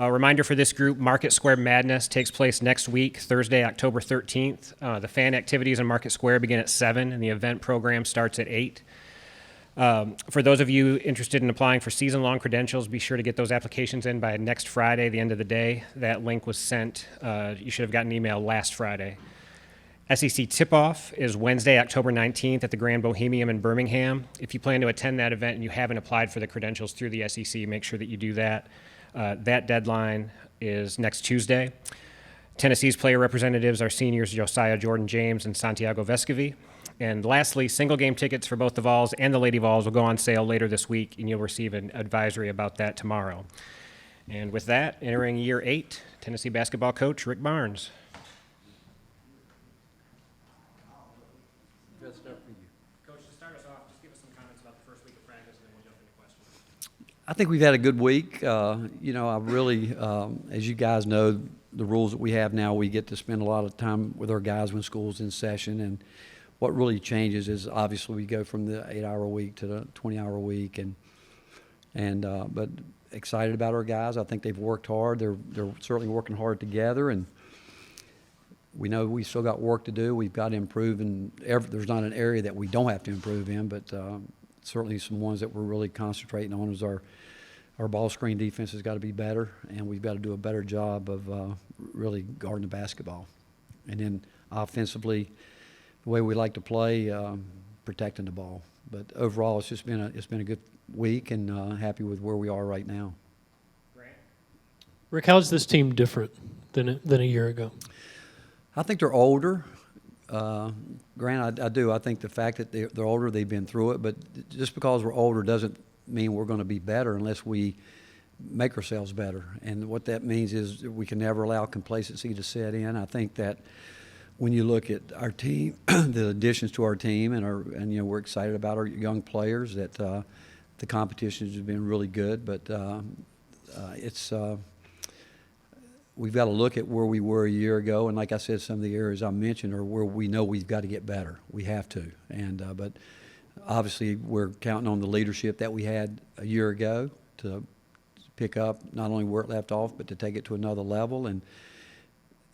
A reminder for this group, Market Square Madness takes place next week, Thursday, October 13th. The fan activities in Market Square begin at 7, and the event program starts at 8. For those of you interested in applying for season-long credentials, be sure to get those applications in by next Friday, the end of the day. That link was sent. You should have gotten an email last Friday. SEC tip-off is Wednesday, October 19th at the Grand Bohemian in Birmingham. If you plan to attend that event and you haven't applied for the credentials through the SEC, make sure that you do that. That deadline is next Tuesday. Tennessee's player representatives are seniors Josiah Jordan-James and Santiago Vescovi. And lastly, single game tickets for both the Vols and the Lady Vols will go on sale later this week, and you'll receive an advisory about that tomorrow. And with that, entering year 8, Tennessee basketball coach Rick Barnes. Coach, to start us off, just give us some comments about the first week of practice, and then we'll jump into questions. I think we've had a good week. I really, as you guys know, the rules that we have now, we get to spend a lot of time with our guys when school's in session. And what really changes is obviously we go from the 8-hour week to the 20-hour week, but excited about our guys. I think they've worked hard. They're certainly working hard together, and we know we still got work to do. We've got to improve, and there's not an area that we don't have to improve in, but certainly some ones that we're really concentrating on is our ball screen defense has got to be better, and we've got to do a better job of really guarding the basketball. And then offensively, the way we like to play, protecting the ball. But overall, it's been a good week, and happy with where we are right now. Grant? Rick, how's this team different than a year ago? I think they're older. Grant, I do. I think the fact that they're older, they've been through it. But just because we're older doesn't mean we're going to be better unless we make ourselves better. And what that means is we can never allow complacency to set in. I think that when you look at our team, the additions to our team, and we're excited about our young players, that the competition has been really good. But we've got to look at where we were a year ago, and like I said, some of the areas I mentioned are where we know we've got to get better. We have to, but obviously we're counting on the leadership that we had a year ago to pick up not only where it left off, but to take it to another level. And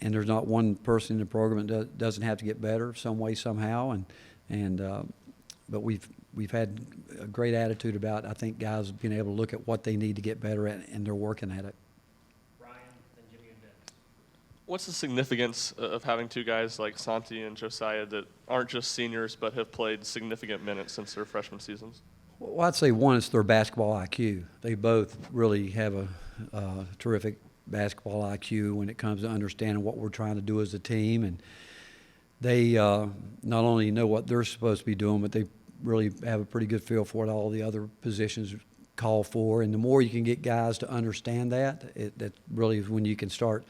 there's not one person in the program that doesn't have to get better some way, somehow. But we've had a great attitude about, I think, guys being able to look at what they need to get better at, and they're working at it. What's the significance of having two guys like Santi and Josiah that aren't just seniors but have played significant minutes since their freshman seasons? Well, I'd say one is their basketball IQ. They both really have a terrific basketball IQ when it comes to understanding what we're trying to do as a team. And they not only know what they're supposed to be doing, but they really have a pretty good feel for what all the other positions call for. And the more you can get guys to understand that really is when you can start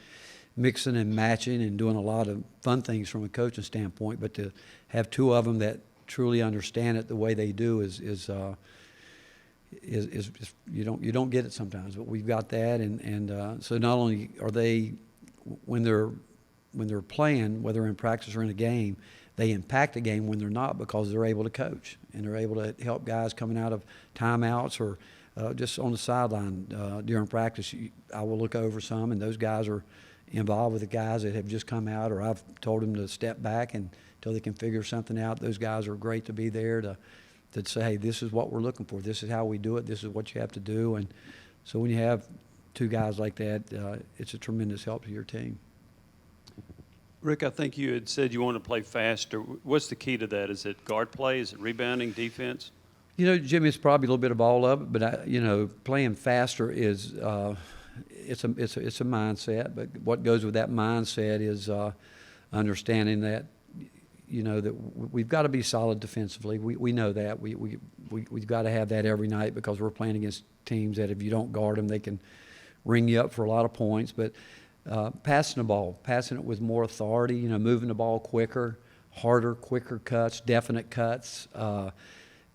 mixing and matching and doing a lot of fun things from a coaching standpoint. But to have two of them that truly understand it the way they do is you don't get it sometimes. But we've got that, and so not only are they when they're playing, whether in practice or in a game, they impact the game when they're not, because they're able to coach and they're able to help guys coming out of timeouts or just on the sideline during practice. I will look over some, and those guys are involved with the guys that have just come out, or I've told them to step back until they can figure something out. Those guys are great to be there to say, hey, this is what we're looking for. This is how we do it. This is what you have to do. And so when you have two guys like that, it's a tremendous help to your team. Rick, I think you had said you want to play faster. What's the key to that? Is it guard play? Is it rebounding, defense? Jimmy, it's probably a little bit of all of it, but playing faster is it's a mindset. But what goes with that mindset is understanding that that we've got to be solid defensively. We know that we've got to have that every night, because we're playing against teams that if you don't guard them, they can ring you up for a lot of points. But passing it with more authority, moving the ball quicker, harder, quicker cuts, definite cuts.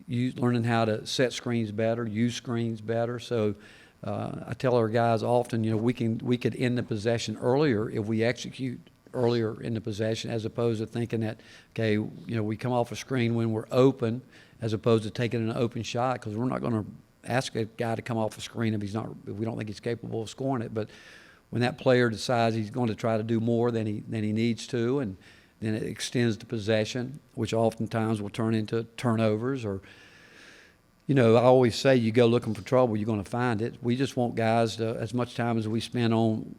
Learning how to set screens better, use screens better. So I tell our guys often, we could end the possession earlier if we execute earlier in the possession, as opposed to thinking that, okay, we come off a screen when we're open, as opposed to taking an open shot, because we're not going to ask a guy to come off a screen if we don't think he's capable of scoring it. But when that player decides he's going to try to do more than he needs to, and then it extends the possession, which oftentimes will turn into turnovers. Or, I always say, you go looking for trouble, you're going to find it. We just want guys to, as much time as we spend on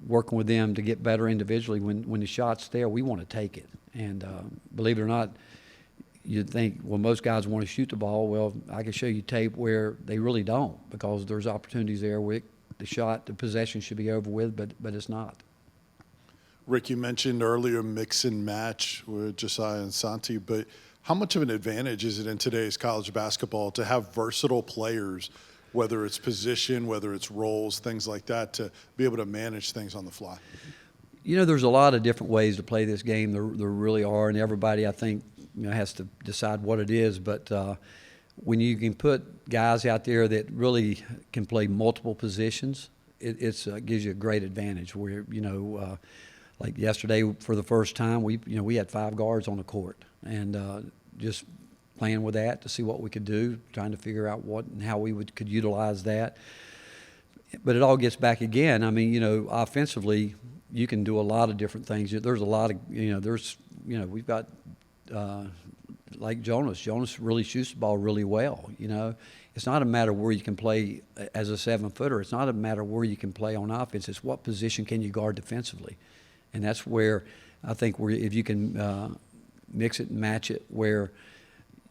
working with them to get better individually, when the shot's there, we want to take it. And believe it or not, you'd think, well, most guys want to shoot the ball. Well, I can show you tape where they really don't, because there's opportunities there where the possession should be over with, but it's not. Rick, you mentioned earlier mix and match with Josiah and Santi, but how much of an advantage is it in today's college basketball to have versatile players, whether it's position, whether it's roles, things like that, to be able to manage things on the fly? There's a lot of different ways to play this game. There really are, and everybody, I think, has to decide what it is. But when you can put guys out there that really can play multiple positions, it gives you a great advantage. Where like yesterday, for the first time, we had 5 guards on the court, and just playing with that to see what we could do, trying to figure out what and how we could utilize that. But it all gets back again. I mean, offensively, you can do a lot of different things. There's a lot of, we've got like Jonas. Jonas really shoots the ball really well. It's not a matter where you can play as a 7-footer. It's not a matter where you can play on offense. It's what position can you guard defensively. And that's where I think if you can mix it and match it, where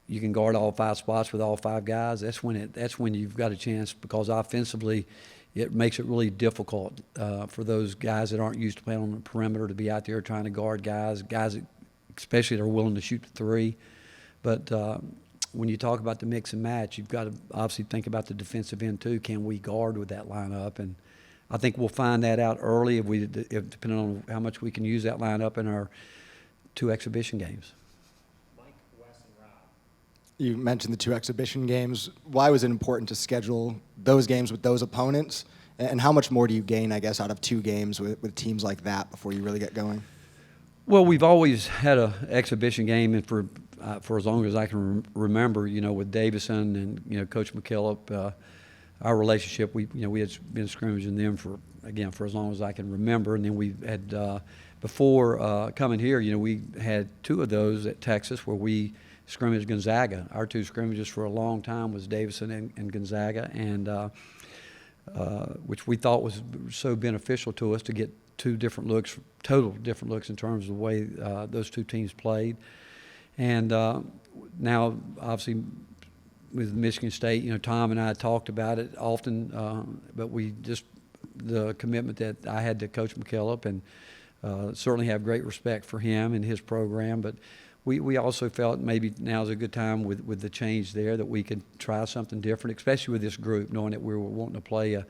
you can guard all 5 spots with all 5 guys, that's when you've got a chance, because offensively it makes it really difficult for those guys that aren't used to playing on the perimeter to be out there trying to guard guys that especially that are willing to shoot the 3. But when you talk about the mix and match, you've got to obviously think about the defensive end too. Can we guard with that lineup? And I think we'll find that out early if depending on how much we can use that lineup in our 2 exhibition games. Mike, Wes, and Rob. You mentioned the 2 exhibition games. Why was it important to schedule those games with those opponents? And how much more do you gain, I guess, out of 2 games with teams like that before you really get going? Well, we've always had an exhibition game, and for as long as I can remember, with Davison and Coach McKillop, our relationship, we had been scrimmaging them for as long as I can remember, and then we had before coming here, we had 2 of those at Texas where we scrimmaged Gonzaga. Our 2 scrimmages for a long time was Davison and Gonzaga, and which we thought was so beneficial to us to get 2 different looks, total different looks in terms of the way those 2 teams played. And now, obviously, with Michigan State, Tom and I talked about it often, but the commitment that I had to Coach McKillop, and certainly have great respect for him and his program, but we also felt maybe now's a good time with the change there that we could try something different, especially with this group, knowing that we were wanting to play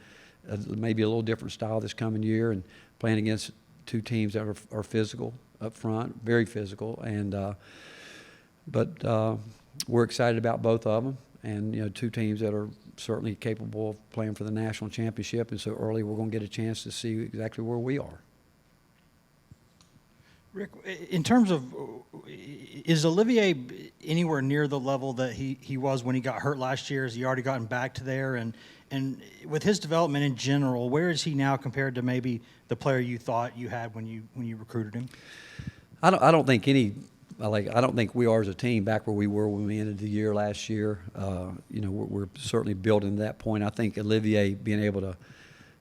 maybe a little different style this coming year, and playing against 2 teams that are physical up front, very physical, and but we're excited about both of them, and 2 teams that are certainly capable of playing for the national championship, and so early we're going to get a chance to see exactly where we are. Rick, in terms of, is Olivier anywhere near the level that he was when he got hurt last year? Has he already gotten back to there? And with his development in general, where is he now compared to maybe the player you thought you had when you recruited him? I don't think I don't think we are as a team back where we were when we ended the year last year. We're certainly building to that point. I think Olivier being able to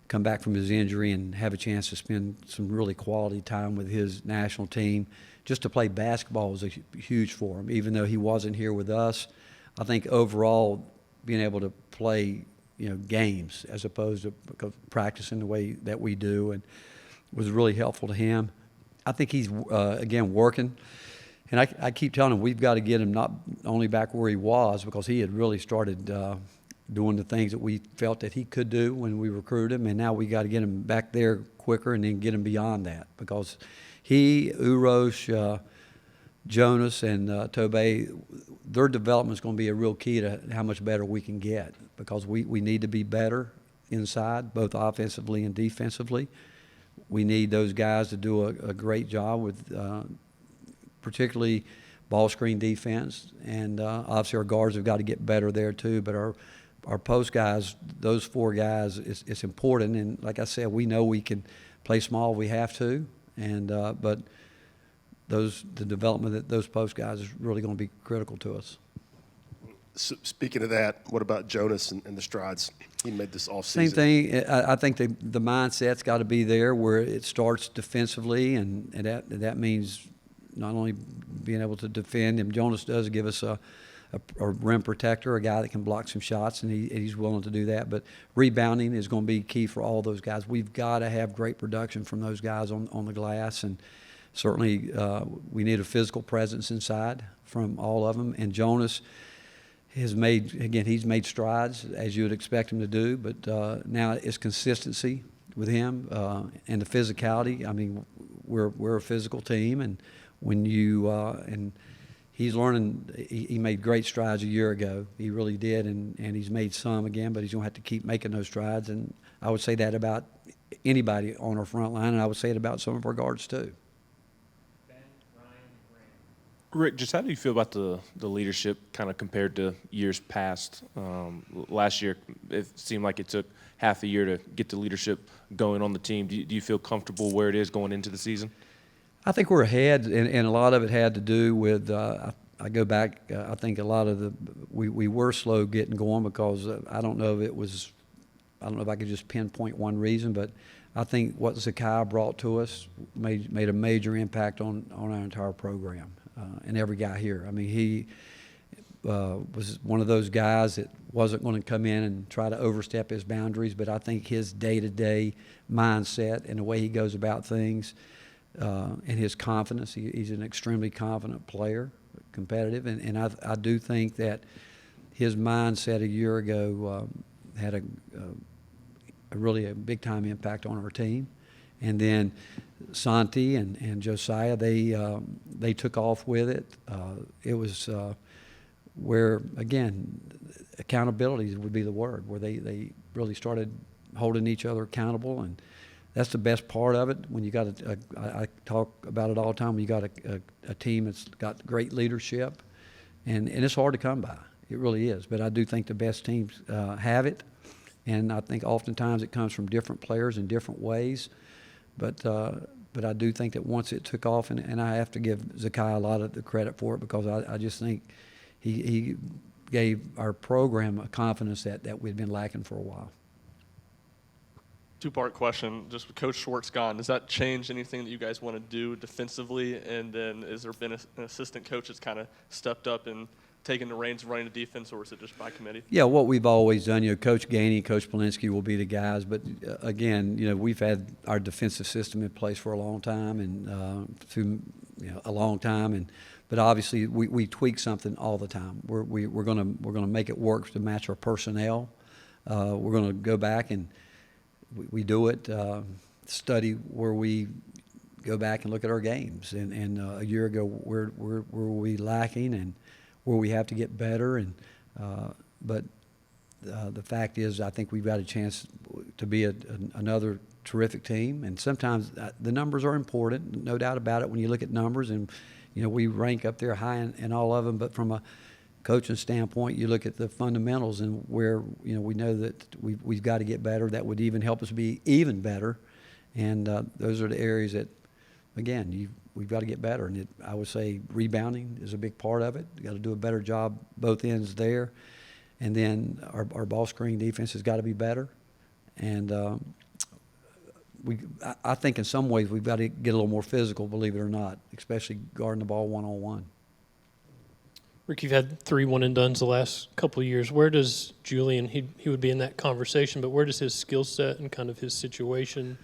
come back from his injury and have a chance to spend some really quality time with his national team, just to play basketball was huge for him. Even though he wasn't here with us, I think overall being able to play games as opposed to practicing the way that we do, and was really helpful to him. I think he's again working. And I keep telling him we've got to get him not only back where he was, because he had really started doing the things that we felt that he could do when we recruited him, and now we got to get him back there quicker and then get him beyond that, because he, Urosh, Jonas, and Tobey, their development is going to be a real key to how much better we can get, because we need to be better inside, both offensively and defensively. We need those guys to do a great job with particularly ball screen defense, and obviously our guards have got to get better there too, but our our post guys, those 4 guys, it's important. And like I said, we know we can play small if we have to, and but the development of those post guys is really going to be critical to us. So speaking of that, what about Jonas and the strides he made this offseason? Same thing. I think the mindset's got to be there where it starts defensively, and that means not only being able to defend him. Jonas does give us a rim protector, a guy that can block some shots, and he's willing to do that. But rebounding is going to be key for all those guys. We've got to have great production from those guys on the glass, and certainly we need a physical presence inside from all of them. And Jonas he's made strides as you would expect him to do, but now it's consistency with him and the physicality. I mean, we're a physical team, and when you and he's learning. He made great strides a year ago. He really did, and he's made some again, but he's going to have to keep making those strides. And I would say that about anybody on our front line, and I would say it about some of our guards too. Rick, just how do you feel about the leadership kind of compared to years past? Last year, it seemed like it took half a year to get the leadership going on the team. Do you feel comfortable where it is going into the season? I think we're ahead, and a lot of it had to do with I go back. I think a lot of we were slow getting going because I don't know if I could just pinpoint one reason, but I think what Zakai brought to us made a major impact on our entire program. And every guy here. I mean, he was one of those guys that wasn't going to come in and try to overstep his boundaries, but I think his day-to-day mindset and the way he goes about things and his confidence, he's an extremely confident player, competitive, and I do think that his mindset a year ago had a really big-time impact on our team. And then Santi and Josiah, they took off with it. It was where, again, accountability would be the word, where they really started holding each other accountable, and that's the best part of it. When you got I talk about it all the time. When you got a team that's got great leadership, and it's hard to come by. It really is. But I do think the best teams have it, and I think oftentimes it comes from different players in different ways. But I do think that once it took off, and I have to give Zakai a lot of the credit for it because I just think he gave our program a confidence that we'd been lacking for a while. Two-part question. Just with Coach Schwartz gone, does that change anything that you guys want to do defensively? And then has there been an assistant coach that's kind of stepped up and taking the reins of running the defense, or is it just by committee? Yeah, what we've always done, Coach Gainey, Coach Polinsky will be the guys. But, again, we've had our defensive system in place for a long time and a long time. But obviously we tweak something all the time. We're gonna make it work to match our personnel. We're gonna go back and we do it, study where we go back and look at our games. And a year ago, where were we lacking and where we have to get better, but the fact is, I think we've got a chance to be another terrific team. And sometimes the numbers are important, no doubt about it. When you look at numbers, and we rank up there high in all of them. But from a coaching standpoint, you look at the fundamentals and where we know that we've got to get better. That would even help us be even better. And those are the areas that, again, we've got to get better, and I would say rebounding is a big part of it. We've got to do a better job both ends there, and then our ball screen defense has got to be better. And I think in some ways we've got to get a little more physical, believe it or not, especially guarding the ball one-on-one. Rick, you've had 3 one-and-dones the last couple of years. Where does Julian, he would be in that conversation, but where does his skill set and kind of his situation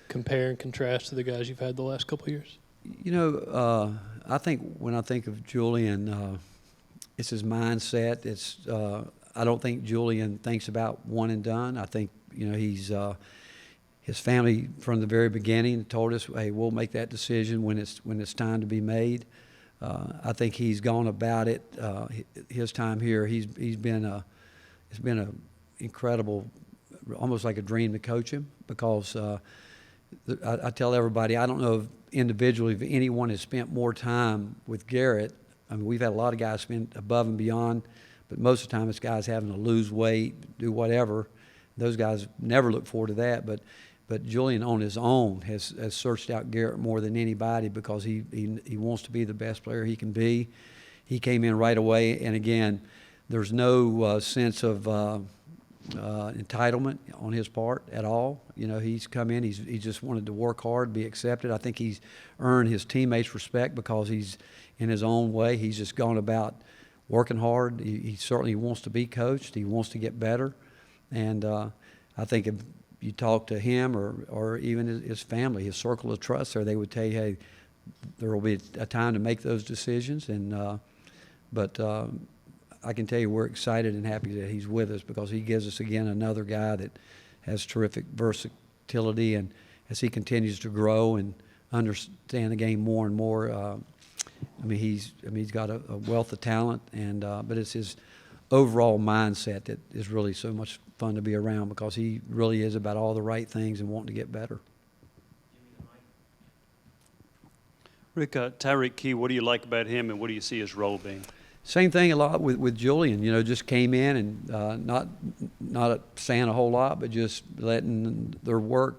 compare and contrast to the guys you've had the last couple of years? I think when I think of Julian, it's his mindset. I don't think Julian thinks about one and done. I think he's his family from the very beginning told us, "Hey, we'll make that decision when it's time to be made." I think he's gone about it. His time here, it's been a incredible, almost like a dream to coach him because I tell everybody, I don't know if individually if anyone has spent more time with Garrett. I mean, we've had a lot of guys spend above and beyond, But most of the time, it's guys having to lose weight, do whatever. Those guys never look forward to that. But Julian on his own has searched out Garrett more than anybody because he wants to be the best player he can be. He came in right away, and again, there's no sense of entitlement on his part at all. You know, he's come in, he just wanted to work hard, be accepted. I think he's earned his teammates' respect because he's in his own way. He's just gone about working hard. He certainly wants to be coached. He wants to get better. And I think if you talk to him or even his family, his circle of trust there, they would tell you, hey, there will be a time to make those decisions. And but I can tell you we're excited and happy that he's with us because he gives us, again, another guy that has terrific versatility. And as he continues to grow and understand the game more and more, he's got a wealth of talent, and but it's his overall mindset that is really so much fun to be around because he really is about all the right things and wanting to get better. Rick, Tyreek Key, what do you like about him, and what do you see his role being? Same thing a lot with Julian. You know, just came in and not saying a whole lot, but just letting their work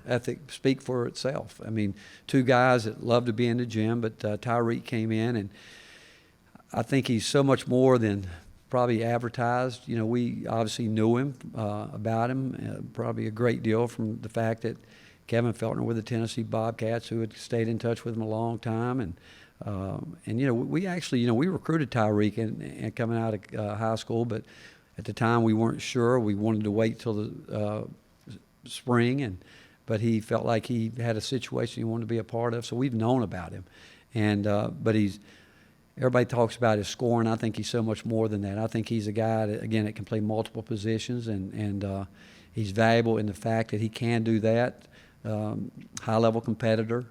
ethic speak for itself. I mean, two guys that love to be in the gym, but Tyreek came in, and I think he's so much more than probably advertised. You know, we obviously knew him, about him, probably a great deal from the fact that Kevin Feltner with the Tennessee Bobcats, who had stayed in touch with him a long time, and you know, we actually, you know, we recruited Tyreek and coming out of high school, but at the time we weren't sure. We wanted to wait till the spring, but he felt like he had a situation he wanted to be a part of, so we've known about him. And but everybody talks about his scoring. I think he's so much more than that. I think he's a guy that, again, that can play multiple positions, and he's valuable in the fact that he can do that. High-level competitor.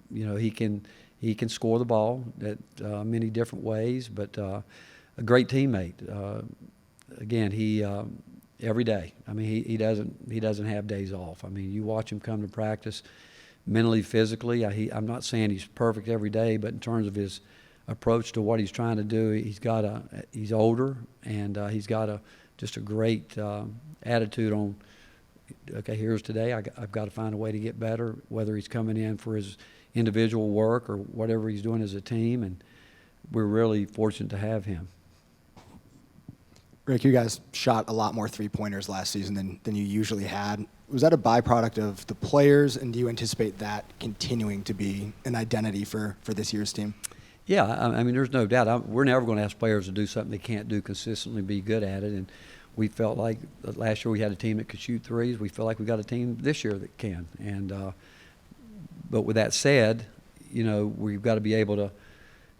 You know, he can score the ball at many different ways, but a great teammate. Again, he every day. I mean, he doesn't have days off. I mean, you watch him come to practice, mentally, physically. I'm not saying he's perfect every day, but in terms of his approach to what he's trying to do, he's older, and he's got just a great attitude on. Okay, here's today. I've got to find a way to get better, whether he's coming in for his individual work or whatever he's doing as a team, and we're really fortunate to have him. Rick, you guys shot a lot more three-pointers last season than you usually had. Was that a byproduct of the players, and do you anticipate that continuing to be an identity for this year's team? Yeah, I mean, there's no doubt. We're never going to ask players to do something they can't do consistently, be good at it, and we felt like last year we had a team that could shoot threes. We feel like we got a team this year that can. And but with that said, you know, we've got to be able to,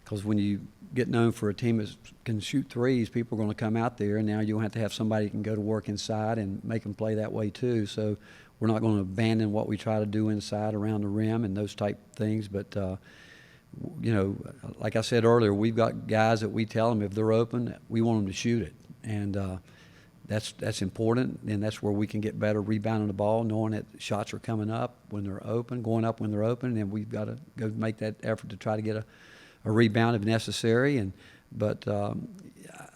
because when you get known for a team that can shoot threes, people are going to come out there, and now you're going to have somebody who can go to work inside and make them play that way too. So we're not going to abandon what we try to do inside around the rim and those type things. But, you know, like I said earlier, we've got guys that we tell them if they're open, we want them to shoot it. And that's important, and that's where we can get better rebounding the ball, knowing that shots are coming up when they're open, going up when they're open, and we've got to go make that effort to try to get a rebound if necessary. But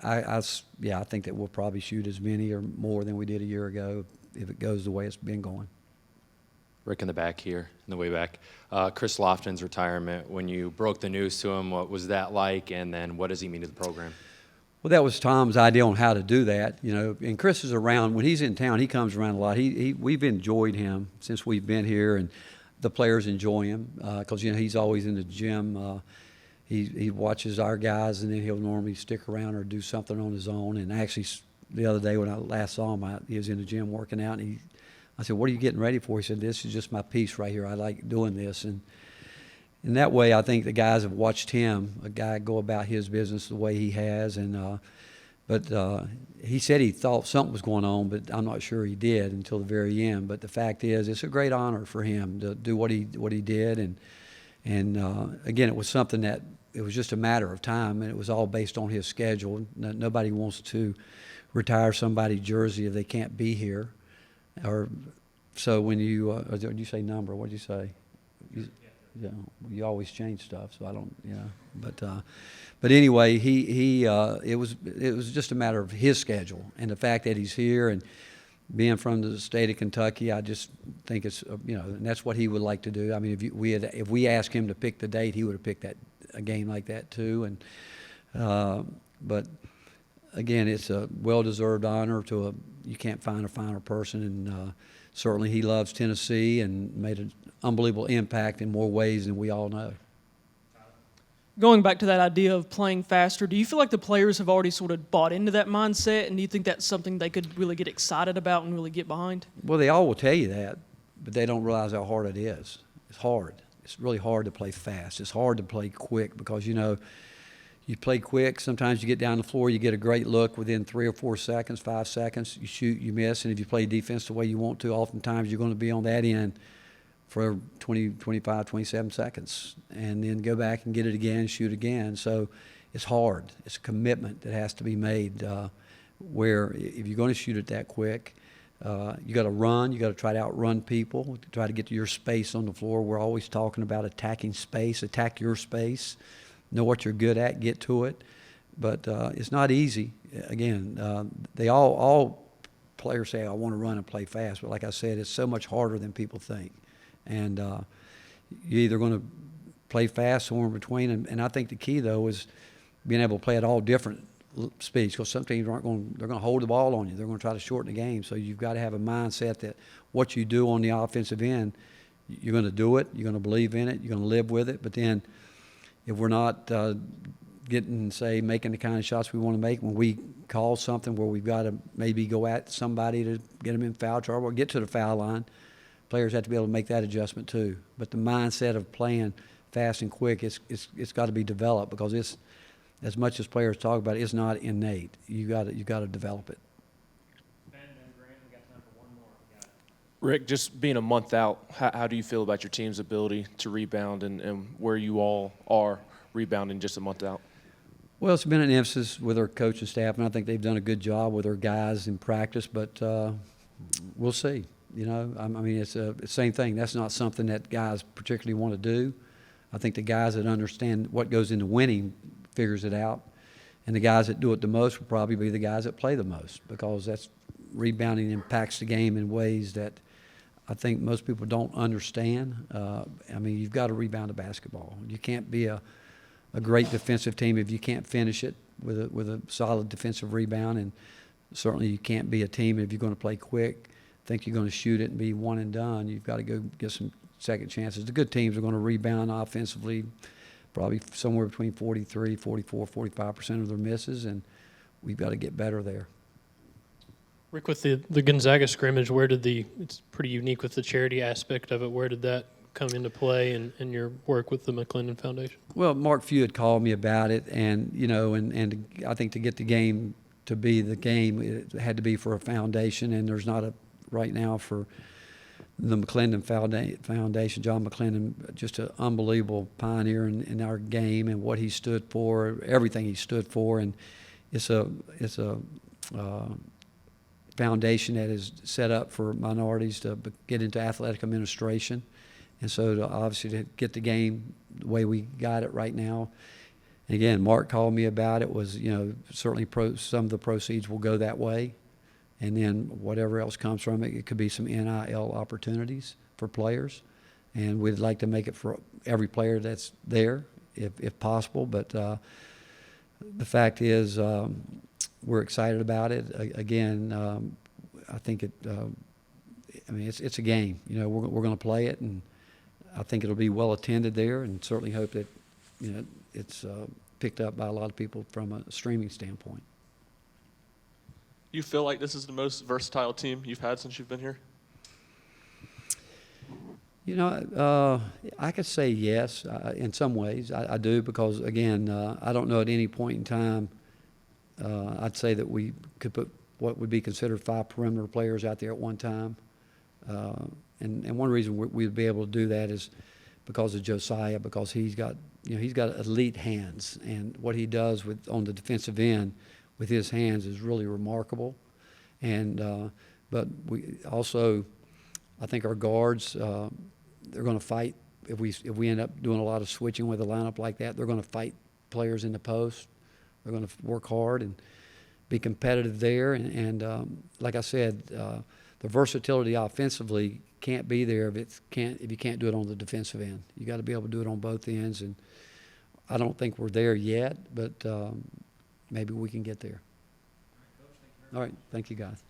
I think that we'll probably shoot as many or more than we did a year ago if it goes the way it's been going. Rick in the back here, in the way back. Chris Lofton's retirement, when you broke the news to him, what was that like, and then what does he mean to the program? Well, that was Tom's idea on how to do that, you know. And Chris is around when he's in town. He comes around a lot. We've enjoyed him since we've been here, and the players enjoy him because you know he's always in the gym. He watches our guys, and then he'll normally stick around or do something on his own. And actually, the other day when I last saw him, he was in the gym working out, and I said, "What are you getting ready for?" He said, "This is just my piece right here. I like doing this." And in that way, I think the guys have watched him, a guy, go about his business the way he has. And but he said he thought something was going on, but I'm not sure he did until the very end. But the fact is, it's a great honor for him to do what he did. And again, it was something that it was just a matter of time, and it was all based on his schedule. Nobody wants to retire somebody's jersey if they can't be here. Or so when you did you say number? What did you say? You know, you always change stuff, so I don't, you know. But anyway, it was just a matter of his schedule and the fact that he's here and being from the state of Kentucky. I just think it's, you know, and that's what he would like to do. I mean, if we asked him to pick the date, he would have picked a game like that too. But again, it's a well-deserved honor you can't find a finer person, and certainly he loves Tennessee and made an unbelievable impact in more ways than we all know. Going back to that idea of playing faster, do you feel like the players have already sort of bought into that mindset, and do you think that's something they could really get excited about and really get behind? Well, they all will tell you that, but they don't realize how hard it is. It's hard. It's really hard to play fast. It's hard to play quick because, you know, you play quick. Sometimes you get down the floor, you get a great look within 3 or 4 seconds, 5 seconds. You shoot, you miss, and if you play defense the way you want to, oftentimes you're going to be on that end for 20, 25, 27 seconds, and then go back and get it again, shoot again. So it's hard. It's a commitment that has to be made where if you're going to shoot it that quick, you got to run. You got to try to outrun people, try to get to your space on the floor. We're always talking about attacking space, attack your space, know what you're good at, get to it. But it's not easy. Again, they all players say, I want to run and play fast. But like I said, it's so much harder than people think. And you're either going to play fast somewhere in between. And I think the key, though, is being able to play at all different speeds, because some teams they're going to hold the ball on you. They're going to try to shorten the game. So you've got to have a mindset that what you do on the offensive end, you're going to do it, you're going to believe in it, you're going to live with it. But then if we're not making the kind of shots we want to make, when we call something where we've got to maybe go at somebody to get them in foul trouble or get to the foul line, players have to be able to make that adjustment too. But the mindset of playing fast and quick, it's got to be developed, because it's, as much as players talk about it, it's not innate. You got to develop it. Rick, just being a month out, how do you feel about your team's ability to rebound and where you all are rebounding just a month out? Well, it's been an emphasis with our coaching staff, and I think they've done a good job with our guys in practice, but we'll see. You know, I mean, it's the same thing. That's not something that guys particularly want to do. I think the guys that understand what goes into winning figures it out, and the guys that do it the most will probably be the guys that play the most, because that's rebounding impacts the game in ways that I think most people don't understand. I mean, you've got to rebound a basketball. You can't be a great defensive team if you can't finish it with a solid defensive rebound, and certainly you can't be a team if you're going to play quick, think you're going to shoot it and be one and done. You've got to go get some second chances. The good teams are going to rebound offensively probably somewhere between 43, 44, 45% of their misses, and we've got to get better there. Rick, with the Gonzaga scrimmage, it's pretty unique with the charity aspect of it. Where did that come into play in your work with the McClendon Foundation? Well, Mark Few had called me about it, and, you know, and I think to get the game to be the game, it had to be for a foundation, and there's not right now for the McClendon Foundation. John McClendon, just an unbelievable pioneer in our game and what he stood for, everything he stood for, and it's a foundation that is set up for minorities to get into athletic administration, and so obviously to get the game the way we got it right now. And again, Mark called me about it. Was, you know, certainly some of the proceeds will go that way. And then whatever else comes from it, it could be some NIL opportunities for players. And we'd like to make it for every player that's there, if possible. But the fact is, we're excited about it. Again, I think I mean, it's a game. You know, we're going to play it, and I think it'll be well attended there, and certainly hope that, you know, it's picked up by a lot of people from a streaming standpoint. You feel like this is the most versatile team you've had since you've been here? You know, I could say yes in some ways. I do, because, again, I don't know at any point in time I'd say that we could put what would be considered 5 perimeter players out there at one time. And one reason we'd be able to do that is because of Josiah, because he's got elite hands, and what he does on the defensive end with his hands is really remarkable. And but we also, I think our guards, they're going to fight if we end up doing a lot of switching with a lineup like that, they're going to fight players in the post. They're going to work hard and be competitive there. And like I said, the versatility offensively can't be there if you can't do it on the defensive end. You got to be able to do it on both ends. And I don't think we're there yet, but maybe we can get there. All right, thank you guys.